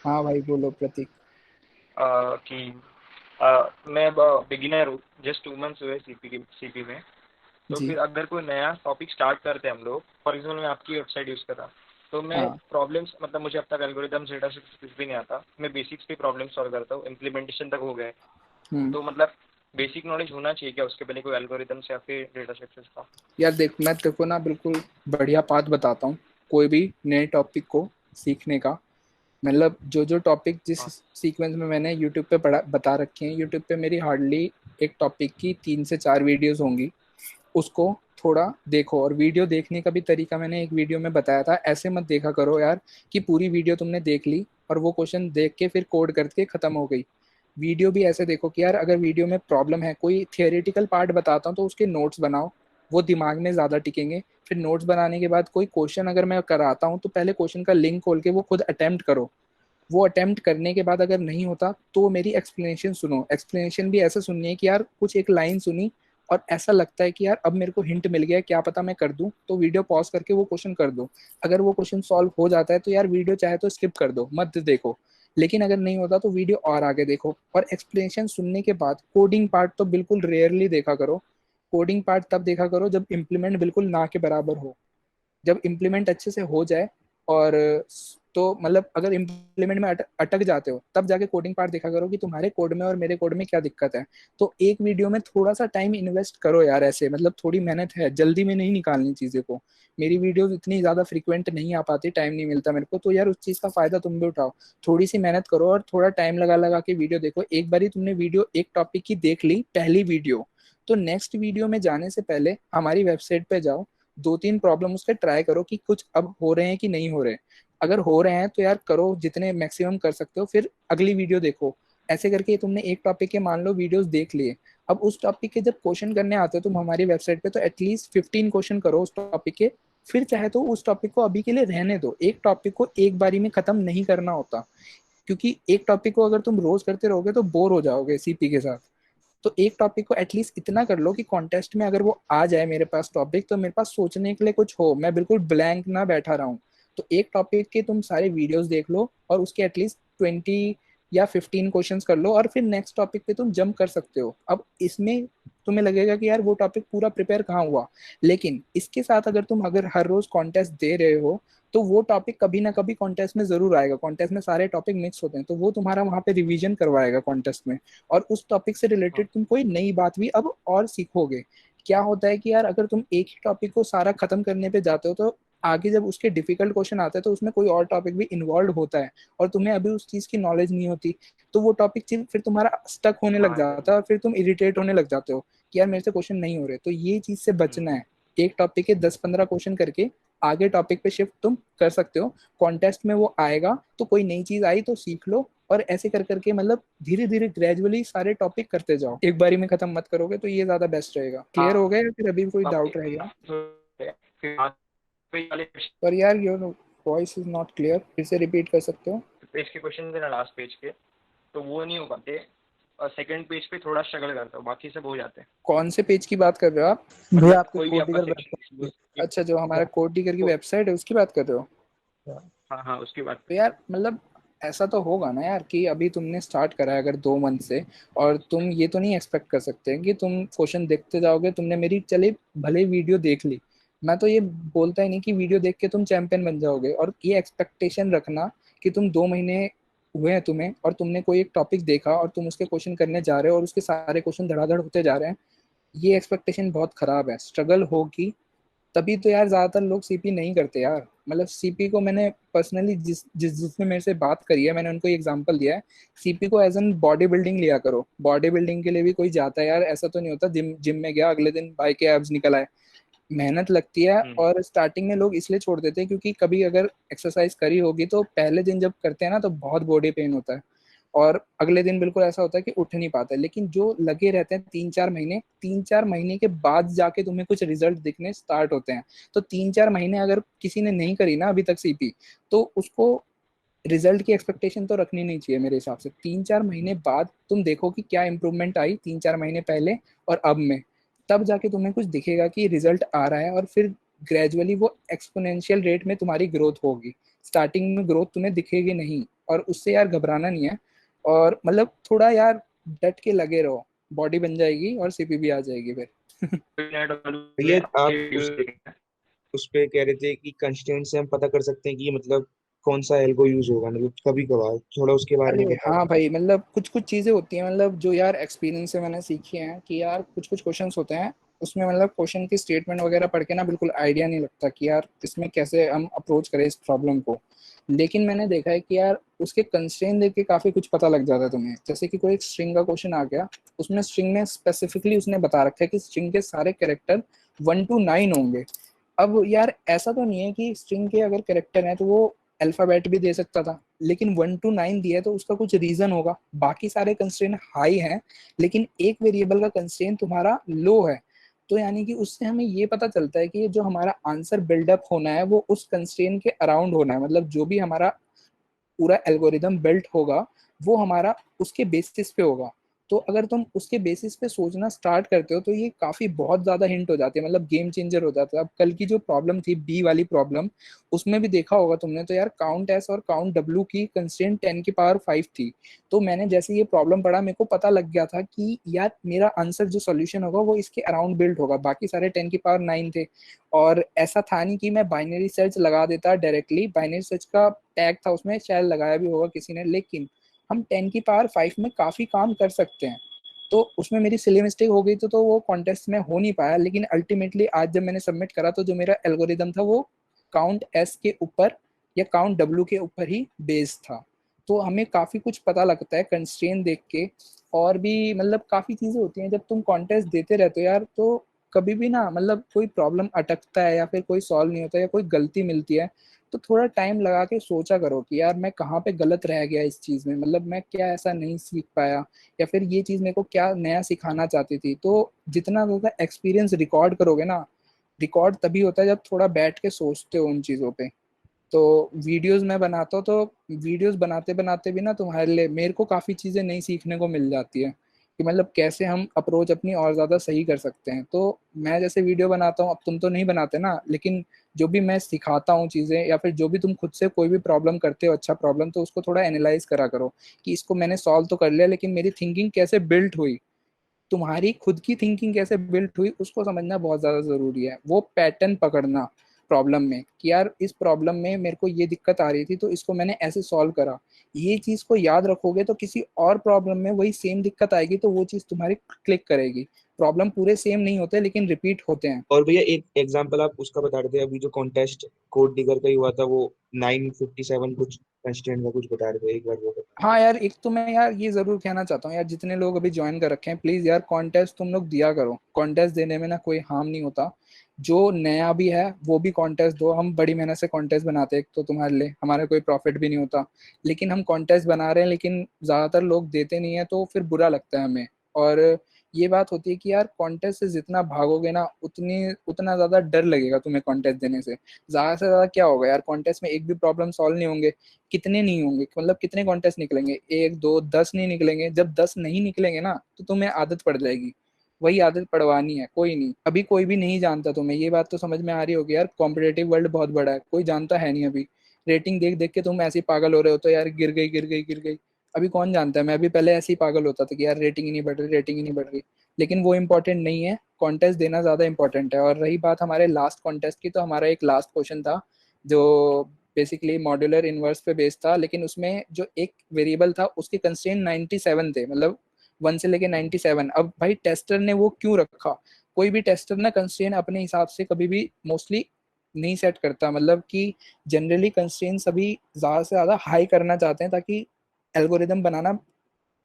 हाँ भाई बोलो प्रतीक। कि मैं बिगिनर हूँ, जस्ट 2 मंथ्स हुए सीपी में। तो जी। फिर अगर कोई नया टॉपिक स्टार्ट करते हैं हम लोग, फॉर एग्जाम्पल मैं आपकी वेबसाइट यूज़ कर रहा हूँ, तो मैं हाँ। प्रॉब्लम्स, मतलब मुझे अब तक एल्गोरिदम डेटा कुछ भी नहीं आता, मैं बेसिक्स पे प्रॉब्लम सॉल्व करता हूँ, इम्प्लीमेंटेशन तक हो गए। हम्म। तो मतलब बेसिक नॉलेज होना चाहिए क्या उसके पहले कोई एल्गोरिदम्स या फिर डेटा स्ट्रक्चर्स का? यार देख, मैं तेरे को ना बिल्कुल बढ़िया पाथ बताता हूँ कोई भी नए टॉपिक को सीखने का। मतलब जो जो टॉपिक जिस हाँ। सीक्वेंस में मैंने यूट्यूब पे पढ़ा बता रखे हैं, यूट्यूब पे मेरी हार्डली एक टॉपिक की 3 से 4 वीडियोस होंगी। उसको थोड़ा देखो, और वीडियो देखने का भी तरीका मैंने एक वीडियो में बताया था। ऐसे मत देखा करो यार कि पूरी वीडियो तुमने देख ली और वो क्वेश्चन देख के फिर कोड करके खत्म हो गई। वीडियो भी ऐसे देखो कि यार अगर वीडियो में प्रॉब्लम है, कोई थियोरेटिकल पार्ट बताता हूँ तो उसके नोट्स बनाओ, वो दिमाग में ज्यादा टिकेंगे। फिर नोट्स बनाने के बाद कोई क्वेश्चन अगर मैं कराता हूँ तो पहले क्वेश्चन का लिंक खोल के वो खुद अटेम्प्ट करो। वो अटेम्प्ट करने के बाद अगर नहीं होता तो मेरी एक्सप्लेनेशन सुनो। एक्सप्लेनेशन भी ऐसा सुननी है कि यार कुछ एक लाइन सुनी और ऐसा लगता है कि यार अब मेरे को हिंट मिल गया, क्या पता मैं कर दूं, तो वीडियो पॉज करके वो क्वेश्चन कर दो। अगर वो क्वेश्चन सॉल्व हो जाता है तो यार वीडियो चाहे तो स्किप कर दो, मत देखो। लेकिन अगर नहीं होता तो वीडियो और आगे देखो। और एक्सप्लेनेशन सुनने के बाद कोडिंग पार्ट तो बिल्कुल रेयरली देखा करो। कोडिंग पार्ट तब देखा करो जब इम्प्लीमेंट बिल्कुल ना के बराबर हो। जब इम्प्लीमेंट अच्छे से हो जाए और तो मतलब अगर इम्प्लीमेंट में अटक जाते हो तब जाके कोडिंग पार्ट देखा करो कि तुम्हारे कोड में और मेरे कोड में क्या दिक्कत है। तो एक वीडियो में थोड़ा सा टाइम इन्वेस्ट करो यार, ऐसे मतलब थोड़ी मेहनत है, जल्दी में नहीं निकालनी चीजें को। मेरी वीडियोस इतनी ज्यादा फ्रीक्वेंट नहीं आ पाती, टाइम नहीं मिलता मेरे को, तो यार उस चीज का फायदा तुम भी उठाओ। थोड़ी सी मेहनत करो और थोड़ा टाइम लगा लगा के वीडियो देखो। एक बारी तुमने वीडियो एक टॉपिक की देख ली, पहली वीडियो, तो नेक्स्ट वीडियो में जाने से पहले हमारी वेबसाइट पे जाओ, 2-3 प्रॉब्लम उसके ट्राई करो कि कुछ अब हो रहे हैं कि नहीं हो रहे। अगर हो रहे हैं तो यार करो, जितने मैक्सिमम कर सकते हो, फिर अगली वीडियो देखो। ऐसे करके तुमने एक टॉपिक के मान लो वीडियोस देख लिए। अब उस टॉपिक के जब क्वेश्चन करने आते हो तुम हमारी वेबसाइट पे, तो एटलीस्ट 15 क्वेश्चन करो उस टॉपिक के। फिर चाहे तो उस टॉपिक को अभी के लिए रहने दो, एक टॉपिक को एक बारी में खत्म नहीं करना होता। क्योंकि एक टॉपिक को अगर तुम रोज करते रहोगे तो बोर हो जाओगे सीपी के साथ। तो एक टॉपिक को एटलीस्ट इतना कर लो कि कॉन्टेस्ट में अगर वो आ जाए मेरे पास टॉपिक, तो मेरे पास सोचने के लिए कुछ हो, मैं बिल्कुल ब्लैंक ना बैठा रहा हूँ। तो एक टॉपिक के तुम सारे वीडियोस देख लो और उसके एटलीस्ट 20 या 15 क्वेश्चंस कर लो, और फिर नेक्स्ट टॉपिक पे तुम जंप कर सकते हो। अब इसमें तुम्हें लगेगा कि यार वो टॉपिक पूरा प्रिपेयर कहाँ हुआ, लेकिन इसके साथ अगर हर रोज कॉन्टेस्ट दे रहे हो तो वो टॉपिक कभी ना कभी कॉन्टेस्ट में जरूर आएगा। कॉन्टेस्ट में सारे टॉपिक मिक्स होते हैं, तो वो तुम्हारा वहां पे रिवीजन करवाएगा कॉन्टेस्ट में। और उस टॉपिक से रिलेटेड हाँ। तुम कोई नई बात भी अब और सीखोगे। क्या होता है कि यार अगर तुम एक ही टॉपिक को सारा खत्म करने पे जाते हो तो आगे जब उसके डिफिकल्ट क्वेश्चन आते हैं तो उसमें कोई और टॉपिक भी इन्वॉल्व होता है, और तुम्हें अभी उस चीज की नॉलेज नहीं होती। तो वो टॉपिक फिर तुम्हारा स्टक होने लग हाँ यार। जाता है और फिर तुम इरिटेट होने लग जाते हो कि यार मेरे से क्वेश्चन नहीं हो रहे। तो ये चीज से बचना हम्म। है। एक टॉपिक के 10-15 क्वेश्चन करके आगे टॉपिक पे शिफ्ट तुम कर सकते हो। कॉन्टेस्ट में वो आएगा तो कोई नई चीज आई तो सीख लो, और ऐसे कर करके मतलब धीरे धीरे ग्रेजुअली सारे टॉपिक करते जाओ, एक बारी में खत्म मत करोगे। तो ये ज्यादा बेस्ट रहेगा। क्लियर हो हाँ। गया या फिर अभी भी कोई अब डाउट रह गया? फिर आज पे वाले पर यार your voice is not clear, फिर से रिपीट कर सकते हो? पेज के क्वेश्चन थे ना, लास्ट पेज के, तो वो नहीं हो पाते। और सेकंड पेज पे थोड़ा स्ट्रगल करता हूँ, बाकी सब हो जाते हैं। कौन से पेज की बात कर रहे हो आप? भैया मतलब आपके कोई भी आपका कोडिगर सेक्शन। वेबसाइट अच्छा, जो हमारा कोड टीकर की को, वेबसाइट है उसकी बात कर रहे हो? हाँ हाँ, उसकी बात। तो यार मतलब ऐसा तो होगा ना यार कि अभी तुमने स्टार्ट करा है अगर 2 मंथ से, और तुम ये तो नहीं एक्सपेक्ट कर सकते कि तुम क्वेश्चन देखते जाओगे। तुमने मेरी चले भले वीडियो देख ली, मैं तो ये बोलता ही नहीं कि वीडियो देख के तुम चैंपियन बन जाओगे। और ये एक्सपेक्टेशन रखना कि तुम 2 महीने हुए हैं तुम्हें और तुमने कोई एक टॉपिक देखा और तुम उसके क्वेश्चन करने जा रहे हो और उसके सारे क्वेश्चन धड़ाधड़ होते जा रहे हैं, ये एक्सपेक्टेशन बहुत खराब है। स्ट्रगल होगी तभी तो यार ज्यादातर लोग सीपी नहीं करते यार। मतलब सीपी को मैंने पर्सनली जिसने मेरे से बात करी है, मैंने उनको एग्जांपल दिया है। सीपी को एज एन बॉडी बिल्डिंग लिया करो। बॉडी बिल्डिंग के लिए भी कोई जाता है यार, ऐसा तो नहीं होता जिम जिम में गया अगले दिन भाई के एब्स निकल आए। मेहनत लगती है। हम्म। और स्टार्टिंग में लोग इसलिए छोड़ देते हैं क्योंकि कभी अगर एक्सरसाइज करी होगी तो पहले दिन जब करते हैं ना तो बहुत बॉडी पेन होता है, और अगले दिन बिल्कुल ऐसा होता है कि उठ नहीं पाता है। लेकिन जो लगे रहते हैं 3-4 महीने, 3-4 महीने के बाद जाके तुम्हें कुछ रिजल्ट दिखने स्टार्ट होते हैं। तो 3-4 महीने अगर किसी ने नहीं करी ना अभी तक सीपी, तो उसको रिजल्ट की एक्सपेक्टेशन तो रखनी नहीं चाहिए मेरे हिसाब से। 3-4 महीने बाद तुम देखो कि क्या इंप्रूवमेंट आई 3-4 महीने पहले और अब में, तब जाके तुम्हें कुछ दिखेगा कि रिजल्ट आ रहा है। और फिर ग्रेजुअली वो एक्सपोनेंशियल रेट में तुम्हारी ग्रोथ होगी। स्टार्टिंग में ग्रोथ तुम्हें दिखेगी नहीं। और उससे यार घबराना नहीं है। और मतलब थोड़ा यार डट के लगे रहो, बॉडी बन जाएगी और सीपीबी आ जाएगी फिर। नेट भैया आप वीडियोस देखें। उस पे कह रहे थे कि कंस्ट्रेंट से हम पता कर सकते हैं कि ये मतलब कौन सा एल्गो यूज होगा, मतलब कभी कभार थोड़ा उसके बारे अरे में बताओ। हाँ भाई, मतलब कुछ कुछ चीजें होती हैं, मतलब जो यार एक्सपीरियंस से मैंने सीखी हैं कि यार कुछ कुछ क्वेश्चंस होते हैं, उसमें मतलब क्वेश्चन की स्टेटमेंट वगैरह पढ़ के ना बिल्कुल आइडिया नहीं लगता कि यार इसमें कैसे हम अप्रोच करें इस प्रॉब्लम को। लेकिन मैंने देखा है कि यार उसके कंस्ट्रेंट देख के काफी कुछ पता लग जाता है तुम्हें। जैसे कि कोई एक स्ट्रिंग का क्वेश्चन आ गया, उसमें स्ट्रिंग में स्पेसिफिकली उसने बता रखा है कि स्ट्रिंग के सारे कैरेक्टर 1 to 9 होंगे। अब यार ऐसा तो नहीं है कि स्ट्रिंग के अगर कैरेक्टर हैं तो वो अल्फाबेट भी दे सकता था, लेकिन 1 to 9 दिया है तो उसका कुछ रीजन होगा। बाकी सारे कंस्ट्रेंट हाई हैं, लेकिन एक वेरिएबल का कंस्ट्रेंट तुम्हारा लो है। तो यानी कि उससे हमें ये पता चलता है कि जो हमारा आंसर बिल्डअप होना है वो उस कंस्ट्रेंट के अराउंड होना है, मतलब जो भी हमारा पूरा एल्गोरिदम बिल्ट होगा वो हमारा उसके बेसिस पे होगा। तो अगर तुम उसके बेसिस पे सोचना स्टार्ट करते हो तो ये काफी बहुत ज्यादा हिंट हो जाती है, मतलब गेम चेंजर हो जाता है। अब कल की जो प्रॉब्लम थी बी वाली प्रॉब्लम, उसमें भी देखा होगा तुमने तो यार काउंट एस और काउंट डब्ल्यू की कंस्ट्रेंट 10 की पावर 5 थी। तो मैंने जैसे ये प्रॉब्लम पढ़ा मेरे को पता लग गया था कि यार मेरा आंसर जो सोल्यूशन होगा वो इसके अराउंड बिल्ड होगा, बाकी सारे 10 की पावर 9 थे। और ऐसा था नहीं कि मैं बाइनरी सर्च लगा देता डायरेक्टली, बाइनरी सर्च का टैग था उसमें, शायद लगाया भी होगा किसी ने, लेकिन हम 10 की पावर 5 में काफी काम कर सकते हैं। तो उसमें मेरी सिली मिस्टेक हो गई तो वो कॉन्टेस्ट में हो नहीं पाया, लेकिन अल्टीमेटली आज जब मैंने सबमिट करा तो जो मेरा एल्गोरिदम था वो काउंट एस के ऊपर या काउंट डब्ल्यू के ऊपर ही बेस्ड था। तो हमें काफी कुछ पता लगता है कंस्ट्रेंट देख के। और भी मतलब काफी चीजें होती हैं जब तुम कॉन्टेस्ट देते रहते हो यार, तो कभी भी ना मतलब कोई प्रॉब्लम अटकता है या फिर कोई सॉल्व नहीं होता या कोई गलती मिलती है, तो थोड़ा टाइम लगा के सोचा करो कि यार मैं कहाँ पे गलत रह गया इस चीज में, मतलब मैं क्या ऐसा नहीं सीख पाया, या फिर ये चीज मेरे को क्या नया सिखाना चाहती थी। तो जितना ज्यादा एक्सपीरियंस रिकॉर्ड करोगे ना, रिकॉर्ड तभी होता है जब थोड़ा बैठ के सोचते हो उन चीजों पे। तो वीडियोस मैं बनाता हूँ, तो वीडियोस बनाते बनाते भी ना तुम्हारे लिए मेरे को काफ़ी चीज़ें नई सीखने को मिल जाती है कि मतलब कैसे हम अप्रोच अपनी और ज़्यादा सही कर सकते हैं। तो मैं जैसे वीडियो बनाता हूँ, अब तुम तो नहीं बनाते ना, लेकिन जो भी मैं सिखाता हूँ चीज़ें या फिर जो भी तुम खुद से कोई भी प्रॉब्लम करते हो अच्छा प्रॉब्लम, तो उसको थोड़ा एनालाइज करा करो कि इसको मैंने सॉल्व तो कर लिया लेकिन मेरी थिंकिंग कैसे बिल्ट हुई, तुम्हारी खुद की थिंकिंग कैसे बिल्ट हुई उसको समझना बहुत ज्यादा जरूरी है। वो पैटर्न पकड़ना प्रॉब्लम में कि यार इस प्रॉब्लम में मेरे को ये दिक्कत आ रही थी तो इसको मैंने ऐसे सॉल्व करा। ये चीज को याद रखोगे तो किसी और प्रॉब्लम में वही सेम दिक्कत आएगी तो वो चीज तुम्हारी क्लिक करेगी। प्रॉब्लम पूरे सेम नहीं होते लेकिन रिपीट होते हैं। और भैया एक एग्जांपल आप उसका बता रहे थे, अभी जो कॉन्टेस्ट कोड डिगर का ही हुआ था, वो 957 कुछ कंस्टेंट का कुछ बता रहे थे, एक बार वो बता। हाँ यार, एक तो मैं यार ये जरूर कहना चाहता हूँ यार, जितने लोग अभी ज्वाइन कर रखे हैं प्लीज यार कॉन्टेस्ट तुम लोग दिया करो। कॉन्टेस्ट देने में ना कोई हार्म नहीं होता। जो नया भी है वो भी कॉन्टेस्ट दो, हम बड़ी मेहनत से कॉन्टेस्ट बनाते हैं, एक तो तुम्हारे लिए हमारा कोई प्रॉफिट भी नहीं होता, लेकिन हम कॉन्टेस्ट बना रहे हैं लेकिन ज्यादातर लोग देते नहीं है तो फिर बुरा लगता है हमें। और ये बात होती है कि यार कॉन्टेस्ट से जितना भागोगे ना उतनी उतना ज्यादा डर लगेगा तुम्हें कॉन्टेस्ट देने से। ज्यादा से ज्यादा क्या होगा यार, कॉन्टेस्ट में एक भी प्रॉब्लम सॉल्व नहीं होंगे। कितने नहीं होंगे, मतलब कितने कॉन्टेस्ट निकलेंगे, 1 2 10 नहीं निकलेंगे। जब 10 नहीं निकलेंगे ना तो तुम्हें आदत पड़ जाएगी। वही आदत पड़वानी है, कोई नहीं, अभी कोई भी नहीं जानता तुम्हें, ये बात तो समझ में आ रही होगी यार, कॉम्पिटेटिव वर्ल्ड बहुत बड़ा है, कोई जानता है नहीं अभी। रेटिंग देख देख के तुम ऐसे ही पागल हो रहे हो तो यार गिर गई गिर गई गिर गई। अभी कौन जानता है, मैं भी पहले ऐसे ही पागल होता था कि यार रेटिंग ही नहीं बढ़ रही रेटिंग ही नहीं बढ़ रही। लेकिन वो इंपॉर्टेंट नहीं है, कॉन्टेस्ट देना ज्यादा इंपॉर्टेंट है। और रही बात हमारे लास्ट कॉन्टेस्ट की, तो हमारा एक लास्ट क्वेश्चन था जो बेसिकली मॉड्यूलर इनवर्स पे बेस्ड था, लेकिन उसमें जो एक वेरिएबल था उसके कंस्ट्रेंट 97 थे, मतलब 1 से लेके 97। अब भाई टेस्टर ने वो क्यों रखा, कोई भी टेस्टर ना कंस्ट्रेंट अपने हिसाब से कभी भी मोस्टली नहीं सेट करता, मतलब कि जनरली कंस्ट्रेंट सभी ज्यादा से ज्यादा हाई करना चाहते हैं ताकि एल्गोरिदम बनाना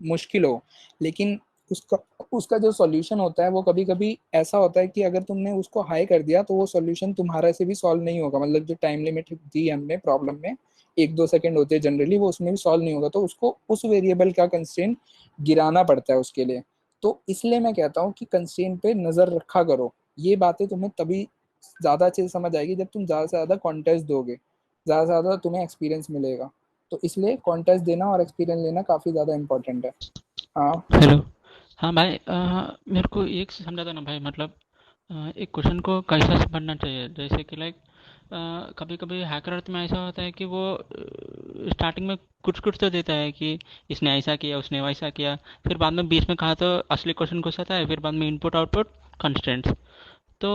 मुश्किल हो। लेकिन उसका उसका जो सॉल्यूशन होता है वो कभी कभी ऐसा होता है कि अगर तुमने उसको हाई कर दिया तो वो सॉल्यूशन तुम्हारे से भी सॉल्व नहीं होगा, मतलब जो टाइम लिमिट दी है हमने प्रॉब्लम में 1 2 सेकंड होते हैं जनरली, वो उसमें भी सॉल्व नहीं होगा, तो उसको उस वेरिएबल का कंस्ट्रेंट गिराना पड़ता है उसके लिए। तो इसलिए मैं कहता हूँ कि कंस्ट्रेंट पे नजर रखा करो। ये बातें तुम्हें तभी ज्यादा अच्छे से समझ आएगी जब तुम ज्यादा से ज्यादा कॉन्टेस्ट दोगे, ज्यादा से ज्यादा तुम्हें एक्सपीरियंस मिलेगा। तो इसलिए कॉन्टेस्ट देना और एक्सपीरियंस लेना काफी ज्यादा इंपॉर्टेंट है। हाँ। हेलो। हाँ भाई, मेरे को एक समझा था ना भाई, मतलब एक क्वेश्चन को कैसा समझना चाहिए, जैसे कि लाइक कभी कभी हैकर अर्थ में ऐसा होता है कि वो स्टार्टिंग में कुछ कुछ तो देता है कि इसने ऐसा किया उसने वैसा किया, फिर बाद में बीच में कहा तो असली क्वेश्चन घुस आता है, फिर बाद में इनपुट आउटपुट कंस्ट्रेंट्स। तो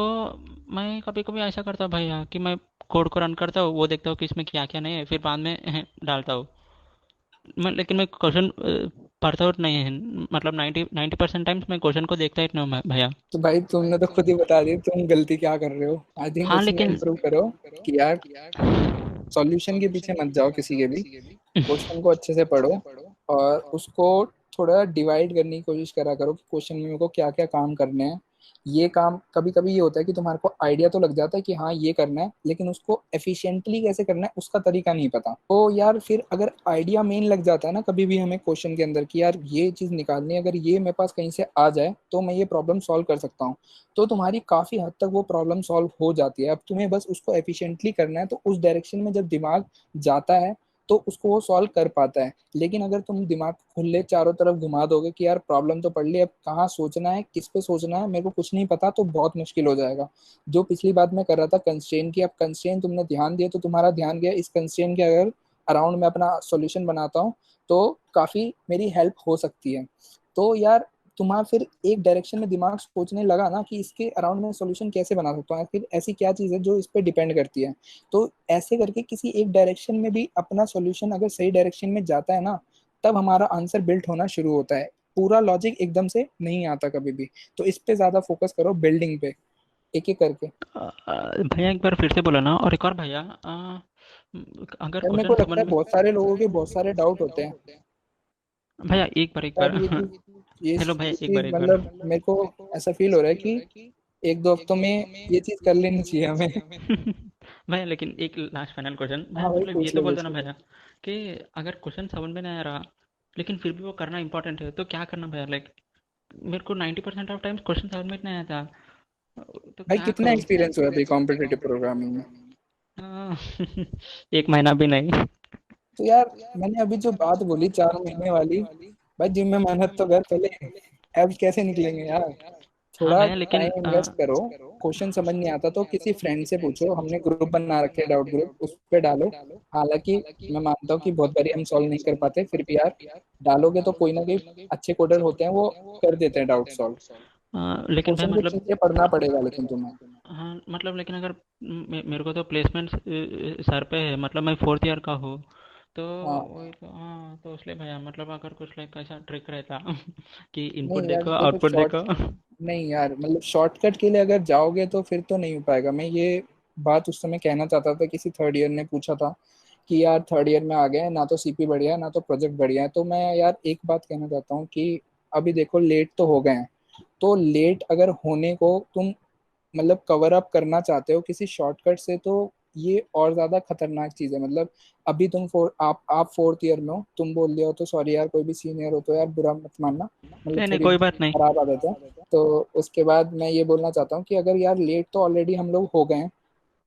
मैं कभी कभी ऐसा करता हूँ भैया कि मैं कोड को रन करता हूँ, वो देखता हूँ कि इसमें क्या क्या नहीं है, फिर बाद में डालता हूँ। लेकिन मैं क्वेश्चन पढ़ता हुआ नहीं है, मतलब 90% टाइम्स मैं क्वेश्चन को देखता ही नहीं हूँ भैया। तो भाई तुमने तो खुद ही बता दिया तुम गलती क्या कर रहे हो। आई थिंक हाँ उसमें लेकिन इम्प्रूव करो कि यार सॉल्यूशन के पीछे मत जाओ किसी के भी, क्वेश्चन को अच्छे से पढ़ो और उसको थोड़ा डिवाइड करने की कोशिश करा करो कि क्वेश्चन में मेरे को क्या क्या काम करने हैं। ये काम कभी कभी ये होता है कि तुम्हारे को आइडिया तो लग जाता है कि हाँ ये करना है, लेकिन उसको एफिशिएंटली कैसे करना है उसका तरीका नहीं पता। तो यार फिर अगर आइडिया मेन लग जाता है ना कभी भी हमें क्वेश्चन के अंदर कि यार ये चीज निकालनी है, अगर ये मेरे पास कहीं से आ जाए तो मैं ये प्रॉब्लम सॉल्व कर सकता हूँ, तो तुम्हारी काफी हद तक वो प्रॉब्लम सॉल्व हो जाती है। अब तुम्हें बस उसको एफिशिएंटली करना है, तो उस डायरेक्शन में जब दिमाग जाता है तो उसको वो सॉल्व कर पाता है। लेकिन अगर तुम दिमाग खुले चारों तरफ घुमा दोगे कि यार प्रॉब्लम तो पढ़ ली, अब कहाँ सोचना है किस पे सोचना है मेरे को कुछ नहीं पता, तो बहुत मुश्किल हो जाएगा। जो पिछली बात मैं कर रहा था कंस्ट्रेन की, अब कंस्ट्रेन तुमने ध्यान दिया तो तुम्हारा ध्यान गया इस कंस्ट्रेन के अगर अराउंड में अपना सॉल्यूशन बनाता हूँ तो काफी मेरी हेल्प हो सकती है। तो यार तुम्हारा फिर एक डायरेक्शन में दिमाग सोचने लगा ना कि इसके अराउंड में सॉल्यूशन कैसे बना सकता हूँ, फिर ऐसी क्या चीज़ है जो इस पे डिपेंड करती है। तो ऐसे करके किसी एक डायरेक्शन में भी अपना सॉल्यूशन अगर सही डायरेक्शन में जाता है ना, तब हमारा आंसर बिल्ट होना शुरू होता है। पूरा लॉजिक एकदम से नहीं आता कभी भी। तो इस पे ज्यादा फोकस करो, बिल्डिंग पे, एक एक करके। भैया एक बार फिर से बोला ना, और एक और भैया अगर यार मेरे क्वेश्चन को समझ लगता है में। बहुत सारे लोगों के बहुत सारे डाउट होते हैं। भैया एक यार बार ये चीज ये हेलो भैया, ये एक बार चीज एक बार मतलब मेरे को ऐसा फील हो रहा है कि एक दो हफ्तों में ये चीज कर लेनी चाहिए हमें। भैया लेकिन एक लास्ट फाइनल क्वेश्चन भैया, हाँ भाई मतलब ये पूछ तो लो बोल दो पूछ ना लो। भैया कि अगर क्वेश्चन समझ में नहीं आ रहा लेकिन फिर भी वो करना इंपॉर्टेंट है, तो क्या करना भैया? लाइक मेरे को 90% ऑफ टाइम्स क्वेश्चन समझ में नहीं आता, तो भाई क्या कितना करूँ? एक्सपीरियंस हुआ अभी कॉम्पिटेटिव प्रोग्रामिंग में? हाँ, एक महीना भी नहीं। तो यार मैंने अभी जो बात बोली 4 महीने वाली, भाई जिम में मेहनत तो कर पहले, एब्स कैसे निकलेंगे यार। हाँ थोड़ा भैया लेकिन टाइम इन्वेस्ट करो। क्वेश्चन समझ नहीं आता तो किसी फ्रेंड से पूछो, हमने ग्रुप बना रखे हैं डाउट ग्रुप, उस पे डालो। हालांकि मैं मानता हूँ कि बहुत बारी हम सॉल्व नहीं कर पाते, फिर भी यार डालोगे तो कोई ना कोई अच्छे कोडर होते हैं वो कर देते हैं डाउट सॉल्व। लेकिन भाई क्वेश्चन को मतलब। ठीक से पढ़ना पड़ेगा लेकिन तुम्हें। हाँ मतलब लेकिन अगर मेरे को तो प्लेसमेंट सर पे है, मतलब मैं फोर्थ ईयर का हूँ, तो हाँ वही तो, हाँ तो इसलिए भैया मतलब अगर कुछ लाइक ऐसा ट्रिक रहता कि इनपुट नहीं यार देखो देखो आउटपुट शॉर्ट देखो। नहीं यार मतलब शॉर्टकट के लिए अगर जाओगे तो फिर तो नहीं हो पाएगा। मैं ये बात उस समय कहना चाहता था, किसी थर्ड ईयर ने पूछा था कि यार थर्ड ईयर में आ गए हैं, ना तो सीपी बढ़िया है ना तो प्रोजेक्ट बढ़िया है। तो मैं यार एक बात कहना चाहता हूँ कि अभी देखो लेट तो हो गए हैं, तो लेट अगर होने को तुम मतलब कवर अप करना चाहते हो किसी शॉर्टकट से, तो ये और ज्यादा खतरनाक चीज है। मतलब अभी तुम आप फोर्थ ईयर में हो, तुम बोल रहे हो तो सॉरी यार, कोई भी सीनियर हो तो यार बुरा मत मानना, मतलब नहीं नहीं, थोड़ी कोई बात नहीं। खराब आदत है। तो उसके बाद मैं ये बोलना चाहता हूँ कि अगर यार लेट तो ऑलरेडी हम लोग हो गए हैं,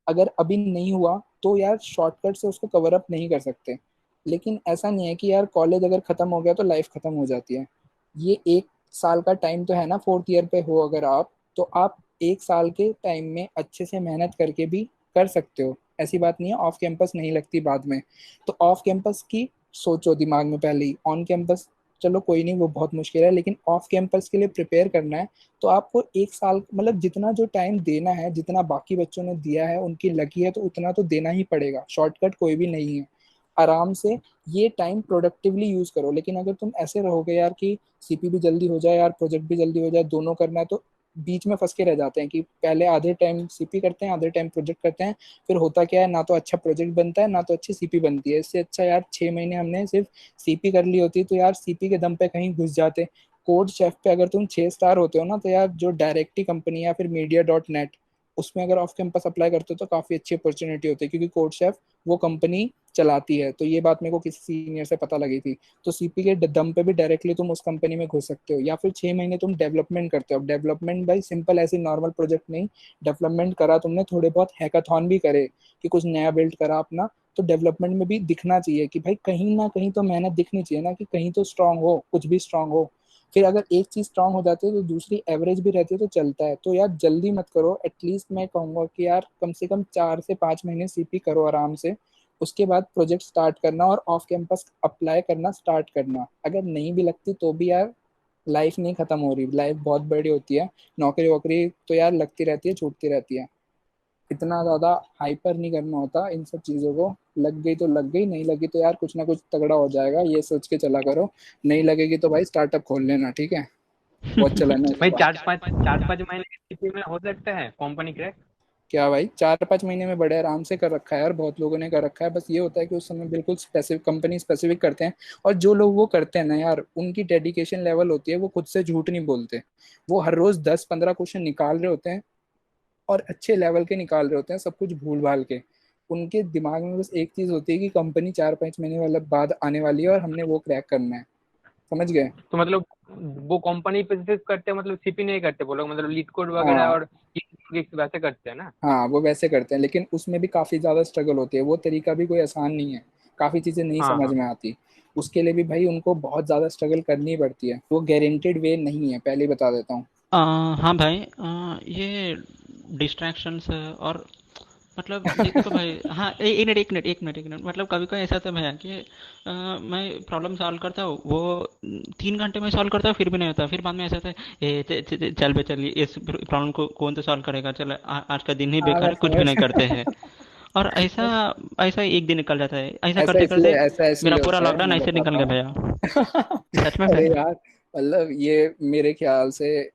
अगर अभी नहीं हुआ तो यार शॉर्टकट से उसको कवर अप नहीं कर सकते। लेकिन ऐसा नहीं है कि यार कॉलेज अगर खत्म हो गया तो लाइफ खत्म हो जाती है। ये 1 साल का टाइम तो है ना, फोर्थ ईयर पे हो अगर आप, तो आप 1 साल के टाइम में अच्छे से मेहनत करके भी कर सकते हो। ऐसी बात नहीं है ऑफ कैंपस नहीं लगती बाद में। तो ऑफ कैंपस की सोचो दिमाग में पहले ही, ऑन कैंपस चलो कोई नहीं वो बहुत मुश्किल है, लेकिन ऑफ कैंपस के लिए प्रिपेयर करना है। तो आपको 1 साल मतलब जितना जो टाइम देना है, जितना बाकी बच्चों ने दिया है उनकी लगी है तो उतना तो देना ही पड़ेगा, शॉर्टकट कोई भी नहीं है। आराम से ये टाइम प्रोडक्टिवली यूज करो। लेकिन अगर तुम ऐसे रहोगे यार कि सीपी भी जल्दी हो जाए यार प्रोजेक्ट भी जल्दी हो जाए, दोनों करना है, तो बीच में फंस के रह जाते हैं कि पहले आधे टाइम सीपी करते हैं आधे टाइम प्रोजेक्ट करते हैं। फिर होता क्या है, ना तो अच्छा प्रोजेक्ट बनता है ना तो अच्छी सीपी बनती है। इससे अच्छा यार 6 महीने हमने सिर्फ सीपी कर ली होती तो यार सीपी के दम पे कहीं घुस जाते। कोड शेफ पे अगर तुम 6 स्टार होते हो ना, तो यार जो डायरेक्टली कंपनी या फिर मीडिया.नेट उसमें अगर ऑफ कैंपस अप्लाई करते हो तो काफी अच्छी अपॉर्चुनिटी होती है, क्योंकि कोड शेफ वो कंपनी चलाती है। तो ये बात मेरे को किसी सीनियर से पता लगी थी। तो सीपी के दम पे भी डायरेक्टली तुम उस कंपनी में घुस सकते हो, या फिर 6 महीने तुम डेवलपमेंट करते हो। डेवलपमेंट भाई सिंपल ऐसी नॉर्मल प्रोजेक्ट नहीं, डेवलपमेंट करा तुमने, थोड़े बहुत हैकाथॉन भी करे कि कुछ नया बिल्ड करा अपना, तो डेवलपमेंट में भी दिखना चाहिए कि भाई कहीं ना कहीं तो मेहनत दिखनी चाहिए ना, कि कहीं तो स्ट्रांग हो, कुछ भी स्ट्रांग हो। फिर अगर एक चीज स्ट्रांग हो जाती है तो दूसरी एवरेज भी रहती है तो चलता है। तो यार जल्दी मत करो, एटलीस्ट मैं कहूंगा कि यार कम से कम 4 से 5 महीने सीपी करो आराम से। उसके बाद प्रोजेक्ट स्टार्ट करना और ऑफ कैंपस अप्लाई करना स्टार्ट करना। अगर नहीं भी लगती तो भी यार लाइफ नहीं खत्म हो रही, लाइफ बहुत बड़ी होती है। नौकरी वोकरी तो यार लगती रहती है, छूटती रहती है। इतना ज्यादा हाइपर नहीं करना होता इन सब चीजों को। लग गई तो लग गई, नहीं लगी तो यार कुछ ना कुछ तगड़ा हो जाएगा, ये सोच के चला करो। नहीं लगेगी तो भाई स्टार्टअप खोल लेना, ठीक है। बहुत चलाना है भाई इसको। 4-5 महीने की छुट्टी में हो सकता है कंपनी क्रैक? क्या भाई, 4 5 महीने में बड़े आराम से कर रखा है यार, बहुत लोगों ने कर रखा है। बस ये होता है कि उस समय बिल्कुल स्पेसिफिक कंपनी स्पेसिफिक करते हैं। और जो लोग वो करते हैं ना यार, उनकी डेडिकेशन लेवल होती है, वो खुद से झूठ नहीं बोलते। वो हर रोज 10 15 क्वेश्चन निकाल रहे होते हैं और अच्छे लेवल के निकाल रहे होते हैं, सब कुछ भूल भाल के। उनके दिमाग में बस एक चीज होती है कि कंपनी 4 5 महीने वाला बाद आने वाली है और हमने वो क्रैक करना है। समझ गए? तो मतलब वो कंपनी पे सिर्फ करते हैं, मतलब सीपी नहीं करते वो लोग, मतलब लीड कोड वगैरह हाँ और वैसे करते हैं ना? हाँ, वो वैसे करते हैं, लेकिन उसमें भी काफी ज्यादा स्ट्रगल होती है। वो तरीका भी कोई आसान नहीं है, काफी चीजें नहीं हाँ समझ हाँ। में आती। उसके लिए भी भाई उनको बहुत ज्यादा स्ट्रगल करनी पड़ती है। वो गारंटेड वे नहीं है, पहले ही बता देता हूँ। हाँ भाई, ये डिस्ट्रैक्शंस और मतलब देखो भाई, हाँ, एक मिनट, मतलब कभी कभी ऐसा तो भैया कि मैं प्रॉब्लम सॉल्व करता हूँ, वो 3 घंटे में सॉल्व करता हूँ, फिर भी नहीं होता। फिर बाद में ऐसा होता है, चल बे चल, इस प्रॉब्लम को कौन तो सॉल्व करेगा, चल आज का दिन ही हाँ बेकार मैं है, कुछ भी नहीं करते समझ। हैं। और ऐसा ऐसा एक दिन निकल जाता है, ऐसा ऐसा करते इसलिए करते ऐसा मेरा इसलिए पूरा होता है, लॉकडाउन मैं ऐसे निकल बताता गया हूँ। भैया। सच में अरे भैया। यार, मतलब ये मेरे ख्याल से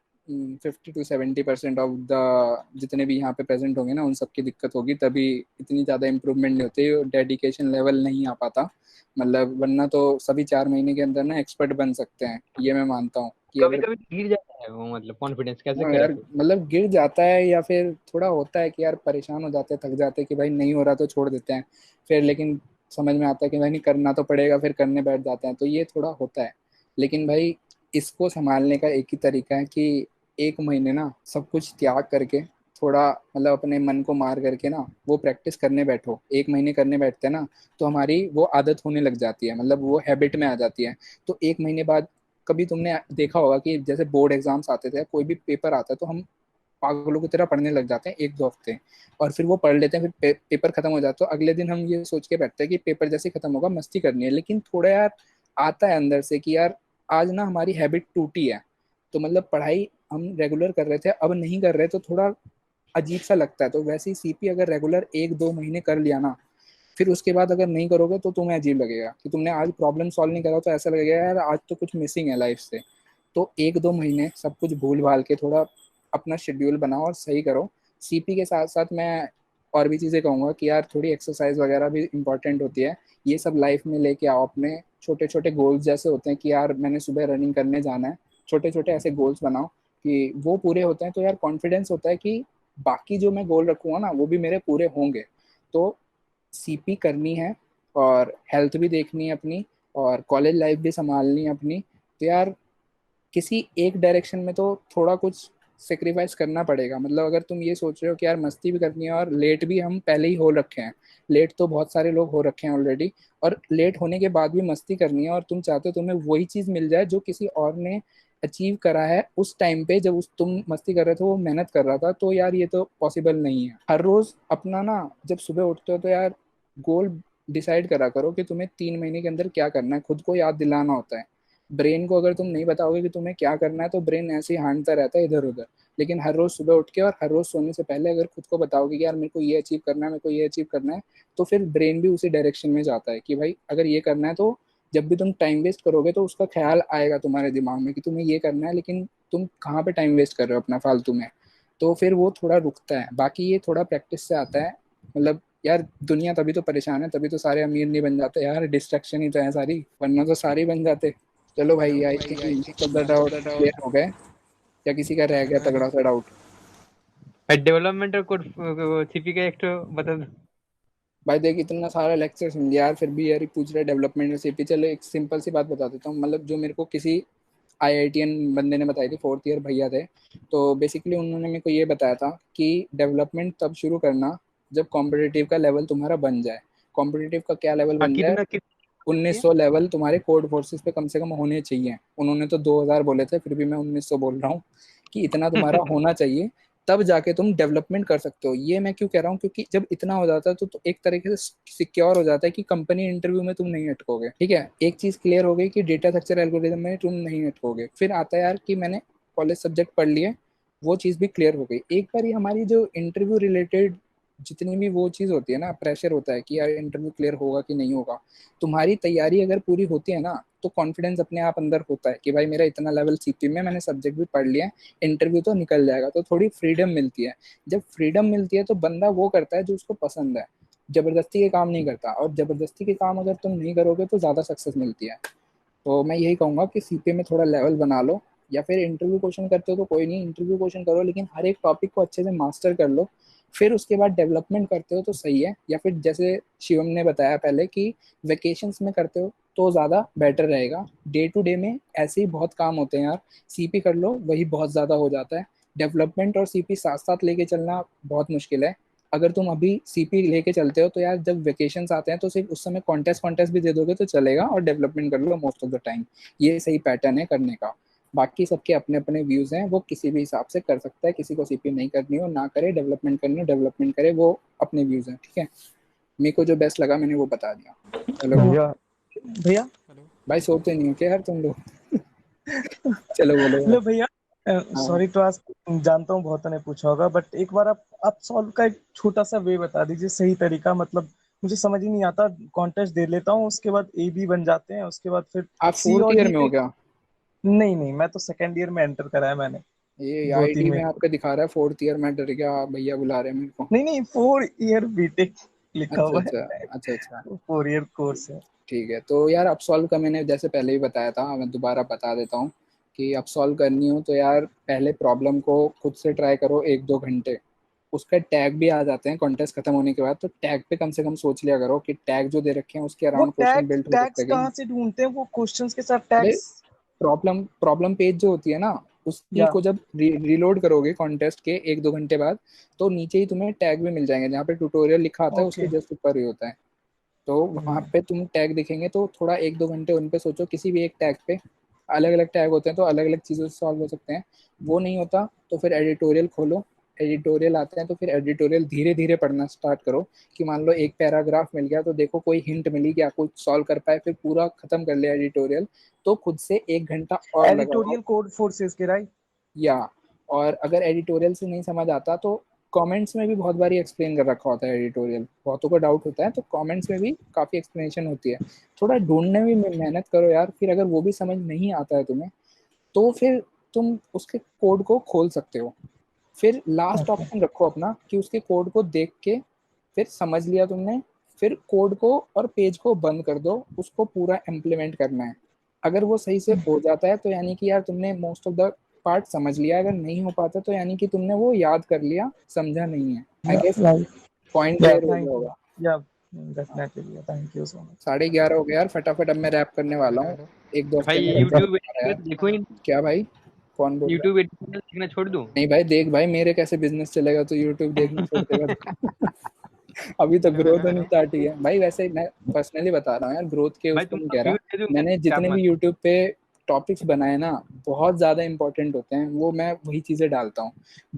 50 to 70% ऑफ द जितने भी यहाँ पे प्रेजेंट होंगे ना, उन सबकी दिक्कत होगी, तभी इतनी ज़्यादा इम्प्रूवमेंट नहीं होती, डेडिकेशन लेवल नहीं आ पाता। मतलब वरना तो सभी 4 महीने के अंदर ना एक्सपर्ट बन सकते हैं, ये मैं मानता हूँ कि कभी अगर। कभी गिर जाता है वो, मतलब कॉन्फिडेंस कैसे हाँ करे यार, फिर? मतलब गिर जाता है या फिर थोड़ा होता है कि यार परेशान हो जाते हैं, थक जाते हैं कि भाई नहीं हो रहा तो छोड़ देते हैं। फिर लेकिन समझ में आता है कि भाई नहीं करना तो पड़ेगा, फिर करने बैठ जाते हैं, तो ये थोड़ा होता है। लेकिन भाई इसको संभालने का एक ही तरीका है कि 1 महीने ना सब कुछ त्याग करके, थोड़ा मतलब अपने मन को मार करके ना वो प्रैक्टिस करने बैठो। 1 महीने करने बैठते हैं ना, तो हमारी वो आदत होने लग जाती है, मतलब वो हैबिट में आ जाती है। तो 1 महीने बाद कभी तुमने देखा होगा कि जैसे बोर्ड एग्जाम्स आते थे, कोई भी पेपर आता है तो हम पागलों की तरह पढ़ने लग जाते हैं 1 2 हफ्ते। और फिर वो पढ़ लेते हैं, फिर पेपर खत्म हो जाता है तो अगले दिन हम ये सोच के बैठते हैं कि पेपर जैसे खत्म होगा मस्ती करनी है। लेकिन थोड़ा यार आता है अंदर से कि यार आज ना हमारी हैबिट टूटी है। तो मतलब पढ़ाई हम रेगुलर कर रहे थे, अब नहीं कर रहे तो थोड़ा अजीब सा लगता है। तो वैसे ही सीपी अगर रेगुलर 1 2 महीने कर लिया ना, फिर उसके बाद अगर नहीं करोगे तो तुम्हें अजीब लगेगा कि तुमने आज प्रॉब्लम सॉल्व नहीं करा, तो ऐसा लगेगा यार आज तो कुछ मिसिंग है लाइफ से। तो 1 2 महीने सब कुछ भूल भाल के थोड़ा अपना शेड्यूल बनाओ और सही करो। सीपी के साथ साथ मैं और भी चीज़ें कहूँगा कि यार थोड़ी एक्सरसाइज वगैरह भी इंपॉर्टेंट होती है। ये सब लाइफ में लेके आओ अपने। छोटे छोटे गोल्स जैसे होते हैं कि यार मैंने सुबह रनिंग करने जाना है, छोटे छोटे ऐसे गोल्स बनाओ कि वो पूरे होते हैं तो यार कॉन्फिडेंस होता है कि बाकी जो मैं गोल रखूंगा ना वो भी मेरे पूरे होंगे। तो सीपी करनी है और हेल्थ भी देखनी है अपनी, और कॉलेज लाइफ भी संभालनी है अपनी। तो यार किसी एक डायरेक्शन में तो थोड़ा कुछ सेक्रीफाइस करना पड़ेगा। मतलब अगर तुम ये सोच रहे हो कि यार मस्ती भी करनी है और लेट भी हम पहले ही हो रखे हैं, लेट तो बहुत सारे लोग हो रखे हैं ऑलरेडी, और लेट होने के बाद भी मस्ती करनी है और तुम चाहते हो तुम्हें वही चीज मिल जाए जो किसी और ने अचीव करा है उस टाइम पे जब उस तुम मस्ती कर रहे थे वो मेहनत कर रहा था, तो यार ये तो पॉसिबल नहीं है। हर रोज अपना ना जब सुबह उठते हो तो यार गोल डिसाइड करा करो कि तुम्हें 3 महीने के अंदर क्या करना है, खुद को याद दिलाना होता है। ब्रेन को अगर तुम नहीं बताओगे कि तुम्हें क्या करना है तो ब्रेन ऐसे ही हाँडता रहता है इधर उधर। लेकिन हर रोज सुबह उठ के और हर रोज सोने से पहले अगर खुद को बताओगे कि यार मेरे को ये अचीव करना है, मेरे को ये अचीव करना है, तो फिर ब्रेन भी उसी डायरेक्शन में जाता है कि भाई अगर ये करना है तो जब भी तुम टाइम वेस्ट करोगे तो उसका ख्याल आएगा तुम्हारे दिमाग में कि तुम्हें ये करना है, लेकिन तुम कहाँ पे टाइम वेस्ट कर रहे हो अपना फालतू में। तो फिर वो थोड़ा रुकता है। बाकी ये थोड़ा प्रैक्टिस से आता है। मतलब यार दुनिया तभी तो परेशान है, तभी तो सारे अमीर नहीं बन जाते यार, डिस्ट्रैक्शन ही तो है सारी, वरना तो सारे ही बन जाते। चलो भाई, आई थिंक सब डाउट क्लियर हो गए, या किसी का रह गया तगड़ा सा डाउट? भाई डेवलपमेंट और कोड सीपी का एक तो बता दो। भाई देख, इतना सारा लेक्चर सुन लिया यार, फिर भी यार ही पूछ रहे डेवलपमेंट रेसिपी। चलो एक सिंपल सी बात बता देता हूँ, मतलब जो मेरे को किसी आईआईटीएन बंदे ने बताई थी, 4th ईयर भैया थे। तो बेसिकली उन्होंने मेरे को ये बताया था कि डेवलपमेंट तब शुरू करना जब कॉम्पिटिटिव का लेवल तुम्हारा बन जाए। कॉम्पिटिटिव का क्या लेवल हाँ बन जाए? कितना 1900 लेवल तुम्हारे कोड फोर्सेस पे कम से कम होने चाहिए। उन्होंने तो 2000 बोले थे, फिर भी मैं 1900 बोल रहा हूँ कि इतना तुम्हारा होना चाहिए, तब जाके तुम डेवलपमेंट कर सकते हो। ये मैं क्यों कह रहा हूँ, क्योंकि जब इतना हो जाता है तो एक तरीके से सिक्योर हो जाता है कि कंपनी इंटरव्यू में तुम नहीं अटकोगे। ठीक है, एक चीज क्लियर हो गई कि डेटा स्ट्रक्चर एल्गोरिथम में तुम नहीं अटकोगे। फिर आता है यार कि मैंने कॉलेज सब्जेक्ट पढ़ लिए, वो चीज़ भी क्लियर हो गई। एक बार ही हमारी जो इंटरव्यू रिलेटेड जितनी भी वो चीज़ होती है ना, प्रेशर होता है कि यार इंटरव्यू क्लियर होगा कि नहीं होगा, तुम्हारी तैयारी अगर पूरी होती है ना, तो कॉन्फिडेंस अपने आप अंदर होता है कि भाई मेरा इतना लेवल सीपी में, मैंने सब्जेक्ट भी पढ़ लिया है, इंटरव्यू तो निकल जाएगा। तो थोड़ी फ्रीडम मिलती है। जब फ्रीडम मिलती है तो बंदा वो करता है जो उसको पसंद है, जबरदस्ती के काम नहीं करता। और जबरदस्ती के काम अगर तुम नहीं करोगे तो ज़्यादा सक्सेस मिलती है। तो मैं यही कहूँगा कि सीपीए में थोड़ा लेवल बना लो, या फिर इंटरव्यू क्वेश्चन करते हो तो कोई नहीं, इंटरव्यू क्वेश्चन करो, लेकिन हर एक टॉपिक को अच्छे से मास्टर कर लो। फिर उसके बाद डेवलपमेंट करते हो तो सही है। या फिर जैसे शिवम ने बताया पहले कि वेकेशंस में करते हो तो ज़्यादा बेटर रहेगा। डे टू डे में ऐसे ही बहुत काम होते हैं यार, सीपी कर लो वही बहुत ज़्यादा हो जाता है। डेवलपमेंट और सीपी साथ साथ लेके चलना बहुत मुश्किल है। अगर तुम अभी सीपी लेके चलते हो तो यार जब वेकेशंस आते हैं तो सिर्फ उस समय कॉन्टेस्ट कॉन्टेस्ट भी दे दोगे तो चलेगा, और डेवलपमेंट कर लो मोस्ट ऑफ द टाइम। ये सही पैटर्न है करने का। बाकी सबके अपने अपने व्यूज हैं, वो किसी भी हिसाब से कर सकता है। किसी को सीपी नहीं करनी हो ना करे, डेवलपमेंट करनी हो डेवलपमेंट करे, वो अपने व्यूज हैं। ठीक है, मेरे को जो बेस्ट लगा मैंने वो बता दिया। चलो भैया भैया भाई, सोते नहीं हो क्या यार तुम लोग? चलो बोलो यार। लो भैया, हाँ सॉरी टू आस्क, जानता हूँ बहुतों ने पूछा होगा, बट एक बार आप सॉल्व का एक छोटा सा वे बता दीजिए, सही तरीका। मतलब मुझे समझ ही नहीं आता, कॉन्टेस्ट दे लेता हूँ, उसके बाद ए बी बन जाते हैं, उसके बाद फिर आप सी फोर्थ और ईयर डी में हो पे। क्या? नहीं नहीं, मैं तो सेकेंड ईयर में एंटर करा है मैंने, ये दो तीन आईडी में में। आपका दिखा रहा है फोर्थ ईयर, में डर गया, भैया बुला रहे हैं मेरे को। नहीं नहीं, 4 ईयर बीटेक लिखा अच्छा हुआ अच्छा। है। अच्छा अच्छा। 4 ईयर कोर्स है। ठीक है, तो यार अपसॉल्व का मैंने जैसे पहले ही बताया था, मैं दोबारा बता देता हूँ कि अपसॉल्व करनी हो तो यार पहले प्रॉब्लम को खुद से ट्राई करो 1-2 घंटे। उसका टैग भी आ जाते हैं कॉन्टेस्ट खत्म होने के बाद, तो टैग पे कम से कम सोच लिया करो कि टैग जो दे रखे हैं उसके वो अराउंड क्वेश्चन टैग्स बिल्ड हो सकते टैग्स हैं कि नहीं। कहाँ से ढूंढते हैं, वो क्वेश्चंस के साथ अरे टैग्स? प्रॉब्लम प्रॉब्लम पेज जो होती है ना, उसकी या को जब रीलोड करोगे कॉन्टेस्ट के 1-2 घंटे बाद, तो नीचे ही तुम्हें टैग भी मिल जाएंगे, जहाँ पे ट्यूटोरियल लिखा आता है ओके। उसके जस्ट ऊपर ही होता है। तो वहाँ पे तुम टैग दिखेंगे तो थोड़ा 1-2 घंटे उन पे सोचो, किसी भी एक टैग पे। अलग अलग टैग होते हैं तो अलग अलग चीज़ों से सॉल्व हो सकते हैं। वो नहीं होता तो फिर एडिटोरियल खोलो, एडिटोरियल आते हैं तो फिर एडिटोरियल धीरे धीरे पढ़ना स्टार्ट करो। कि मान लो एक पैराग्राफ मिल गया तो देखो कोई हिंट मिली क्या, कुछ सॉल्व कर पाए, फिर पूरा खत्म कर लिया एडिटोरियल। तो खुद से 1 घंटा और लगाओ। एडिटोरियल कोड फोर्सेस के, राइट? या और अगर एडिटोरियल से नहीं समझ आता तो कमेंट्स में भी बहुत बारी एक्सप्लेन कर रखा होता है एडिटोरियल, बहुतों को डाउट होता है तो कमेंट्स में भी काफ़ी एक्सप्लेनेशन होती है। थोड़ा ढूंढने में मेहनत करो यार। फिर अगर वो भी समझ नहीं आता है तुम्हें, तो फिर तुम उसके कोड को खोल सकते हो। फिर लास्ट ओके। ऑप्शन रखो अपना कि उसके कोड को देख के फिर समझ लिया तुमने, फिर कोड को और पेज को बंद कर दो, उसको पूरा इम्प्लीमेंट करना है। अगर वो सही से हो जाता है तो यानी कि यार तुमने मोस्ट ऑफ द पार्ट समझ लिया। अगर नहीं हो पाता तो यानी कि तुमने वो याद कर लिया, समझा नहीं है। आई या गेस राइट। पॉइंट या क्लियर हो गया थैंक यू। होगा। या डेफिनेटली, या थैंक यू सो मच। 11:30 हो गया यार, फटाफट अब मैं रैप करने वाला हूँ। एक दोस्त भाई है मेरा यूट्यूब आ रहा है यार। देखो ही, क्या भाई, कौन बोल रहा है? यूट्यूब देखना छोड़ दूं? नहीं भाई देख, भाई मेरे कैसे बिजनेस चलेगा तो यूट्यूब देखना छोड़ देगा तो? अभी तो ग्रोथ होनी स्टार्ट ही है भाई। वैसे मैं पर्सनली बता रहा हूँ यार, ग्रोथ के भाई उसको तुम नहीं कह रहा। व्यूज दे दूं मैंने क्या जितने मत? भी यूट्यूब पे टॉपिक्स बनाए ना, बहुत ज़्यादा इंपॉर्टेंट होते हैं वो, मैं वही चीज़ें डालता हूँ।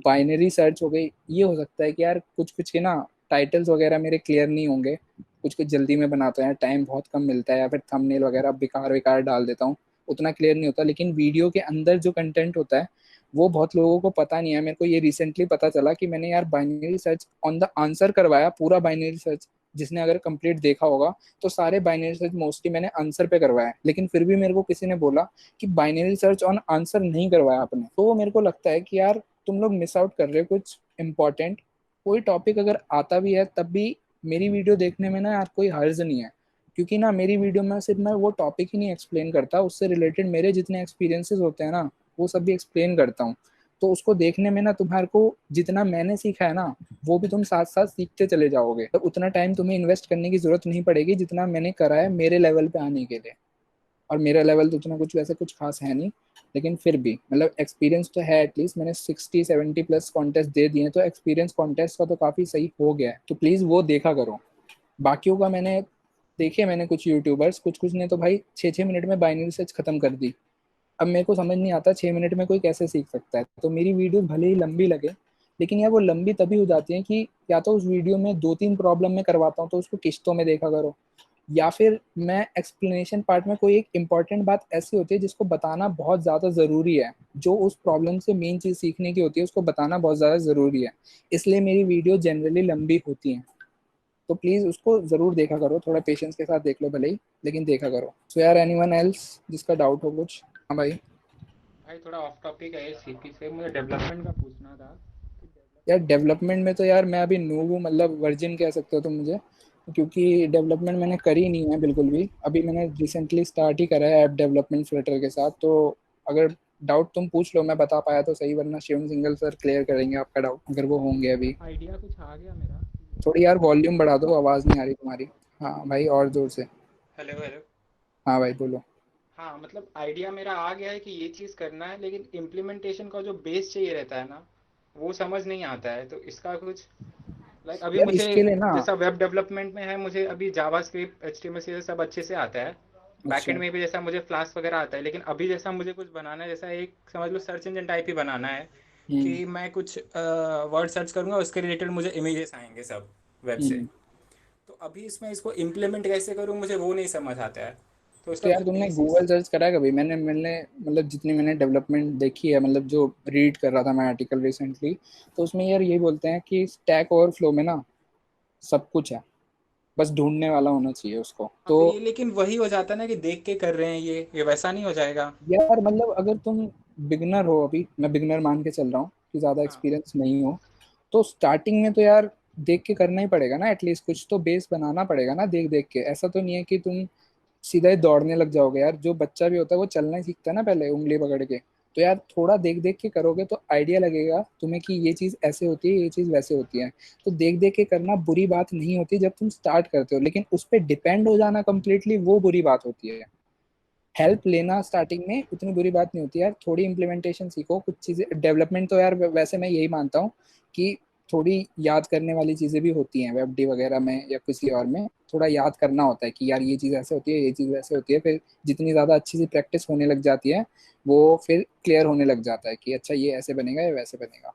बाइनरी सर्च हो गई, ये हो सकता है कि यार कुछ कुछ के ना टाइटल्स वगैरह मेरे क्लियर नहीं होंगे, कुछ कुछ जल्दी में बनाता है, टाइम बहुत कम मिलता है, या फिर थंबनेल वगैरह बेकार बेकार डाल देता हूँ, उतना क्लियर नहीं होता। लेकिन वीडियो के अंदर जो कंटेंट होता है वो बहुत लोगों को पता नहीं है। मेरे को ये रिसेंटली पता चला कि मैंने यार binary search on the answer करवाया, पूरा बाइनरी सर्च। जिसने अगर कंप्लीट देखा होगा तो सारे बाइनरी सर्च मोस्टली मैंने आंसर पे करवाया, लेकिन फिर भी मेरे को किसी ने बोला कि बाइनरी सर्च ऑन आंसर नहीं करवाया आपने। तो मेरे को लगता है कि यार तुम लोग मिस आउट कर रहे हो कुछ इंपॉर्टेंट। कोई टॉपिक अगर आता भी है तब भी मेरी वीडियो देखने में ना यार कोई हर्ज नहीं है, क्योंकि ना मेरी वीडियो में सिर्फ मैं वो टॉपिक ही नहीं एक्सप्लेन करता, उससे रिलेटेड मेरे जितने एक्सपीरियंसेस होते हैं ना वो सब भी एक्सप्लेन करता हूँ। तो उसको देखने में ना तुम्हारे को जितना मैंने सीखा है ना, वो भी तुम साथ साथ सीखते चले जाओगे। तो उतना टाइम तुम्हें इन्वेस्ट करने की जरूरत नहीं पड़ेगी जितना मैंने करा है मेरे लेवल पे आने के लिए। और मेरा लेवल तो उतना कुछ वैसे कुछ खास है नहीं, लेकिन फिर भी मतलब एक्सपीरियंस तो है। एटलीस्ट मैंने 60-70 प्लस कॉन्टेस्ट दे दिए, तो एक्सपीरियंस कॉन्टेस्ट का तो काफ़ी सही हो गया है। तो प्लीज़ वो देखा करो। बाकियों का मैंने देखे मैंने कुछ यूट्यूबर्स, कुछ कुछ ने तो भाई 6-6 मिनट में बाइनरी सर्च खत्म कर दी। अब मेरे को समझ नहीं आता 6 मिनट में कोई कैसे सीख सकता है। तो मेरी वीडियो भले ही लंबी लगे, लेकिन यार वो लंबी तभी हो जाती है कि या तो उस वीडियो में 2-3 प्रॉब्लम में करवाता हूँ तो उसको किस्तों में देखा करो, या फिर मैं एक्सप्लेनेशन पार्ट में कोई एक इम्पॉर्टेंट बात ऐसी होती है जिसको बताना बहुत ज़्यादा ज़रूरी है, जो उस प्रॉब्लम से मेन चीज़ सीखने की होती है उसको बताना बहुत ज़्यादा ज़रूरी है, इसलिए मेरी वीडियो जनरली लंबी होती हैं। तो प्लीज़ उसको ज़रूर देखा करो, थोड़ा पेशेंस के साथ देख लो भले ही, लेकिन देखा करो। सो यार एनीवन एल्स जिसका डाउट हो कुछ? हाँ भाई। भाई थोड़ा ऑफ टॉपिक है सीपी से, मुझे डेवलपमेंट का पूछना था। यार डेवलपमेंट में तो यार मैं अभी नूब हूँ, मतलब वर्जिन कह सकते हो तुम मुझे, क्योंकि डेवलपमेंट मैंने करी नहीं है बिल्कुल भी। अभी मैंने रिसेंटली स्टार्ट ही करा है ऐप डेवलपमेंट फ्लटर के साथ। तो अगर डाउट तुम पूछ लो, मैं बता पाया तो सही, वरना शिवम सिंगल सर क्लियर करेंगे आपका डाउट अगर वो होंगे अभी। आइडिया कुछ आ गया मेरा। थोड़ी यार वॉल्यूम बढ़ा दो, आवाज़ नहीं आ रही तुम्हारी। हाँ भाई और जोर से। Hello hello. हाँ भाई बोलो। हाँ मतलब आइडिया मेरा आ गया है कि ये चीज़ करना है, लेकिन इम्प्लीमेंटेशन का जो बेस चाहिए रहता है ना, वो समझ नहीं आता है। तो इसका कुछ लाइक अभी यार मुझे इसके लिए ना, जैसा वेब डेवलपमेंट में है, मुझे अभी जावास्क्रिप्ट एचटीएमएल सीएसएस सब अच्छे से आता है। अच्छा। बैकएंड में भी जैसा मुझे फ्लास्क वगैरह आता है, लेकिन अभी जैसा मुझे कुछ बनाना है, जैसा एक समझ लो सर्च इंजन टाइप ही बनाना है हम्म। कि मैं कुछ वर्ड सर्च करूंगा, उसके रिलेटेड मुझे इमेजेस आएंगे सब वेब से। हम्म। तो अभी इसमें इसको इम्प्लीमेंट कैसे करूँ, मुझे वो नहीं समझ आता है। तो तो इसका यार कुछ तुमने बेसिक्स। गूगल सर्च करा है कभी? मैंने मैंने मतलब जितनी मैंने डेवलपमेंट देखी है, मतलब जो रीड कर रहा था मैं आर्टिकल रिसेंटली, तो उसमें यार यही बोलते हैं कि स्टैक ओवरफ्लो में ना सब कुछ है, बस ढूंढने वाला होना चाहिए उसको। तो अभी लेकिन वही हो जाता है ना कि देख के कर रहे हैं, ये वैसा नहीं हो जाएगा। यार मतलब अगर तुम बिगनर हो, अभी मैं बिगनर मान के चल रहा हूँ कि ज़्यादा हाँ। एक्सपीरियंस नहीं हो, तो स्टार्टिंग में तो यार देख के करना ही पड़ेगा ना, एटलीस्ट कुछ तो बेस बनाना पड़ेगा ना देख देख के। ऐसा तो नहीं है कि तुम सीधा ही दौड़ने लग जाओगे यार। जो बच्चा भी होता है वो चलना ही सीखता है ना पहले उंगली पकड़ के। तो यार थोड़ा देख देख के करोगे तो आइडिया लगेगा तुम्हें कि ये चीज़ ऐसे होती है, ये चीज़ वैसे होती है। तो देख देख के करना बुरी बात नहीं होती जब तुम स्टार्ट करते हो, लेकिन उस पर डिपेंड हो जाना कंप्लीटली वो बुरी बात होती है। हेल्प लेना स्टार्टिंग में उतनी बुरी बात नहीं होती यार। थोड़ी इम्प्लीमेंटेशन सीखो, कुछ चीज़ें डेवलपमेंट तो यार वैसे मैं यही मानता हूँ कि थोड़ी याद करने वाली चीज़ें भी होती हैं वेब डी वगैरह में या किसी और में। थोड़ा याद करना होता है कि यार ये चीज़ ऐसे होती है, ये चीज़ वैसे होती है। फिर जितनी ज़्यादा अच्छी सी प्रैक्टिस होने लग जाती है, वो फिर क्लियर होने लग जाता है कि अच्छा ये ऐसे बनेगा या वैसे बनेगा।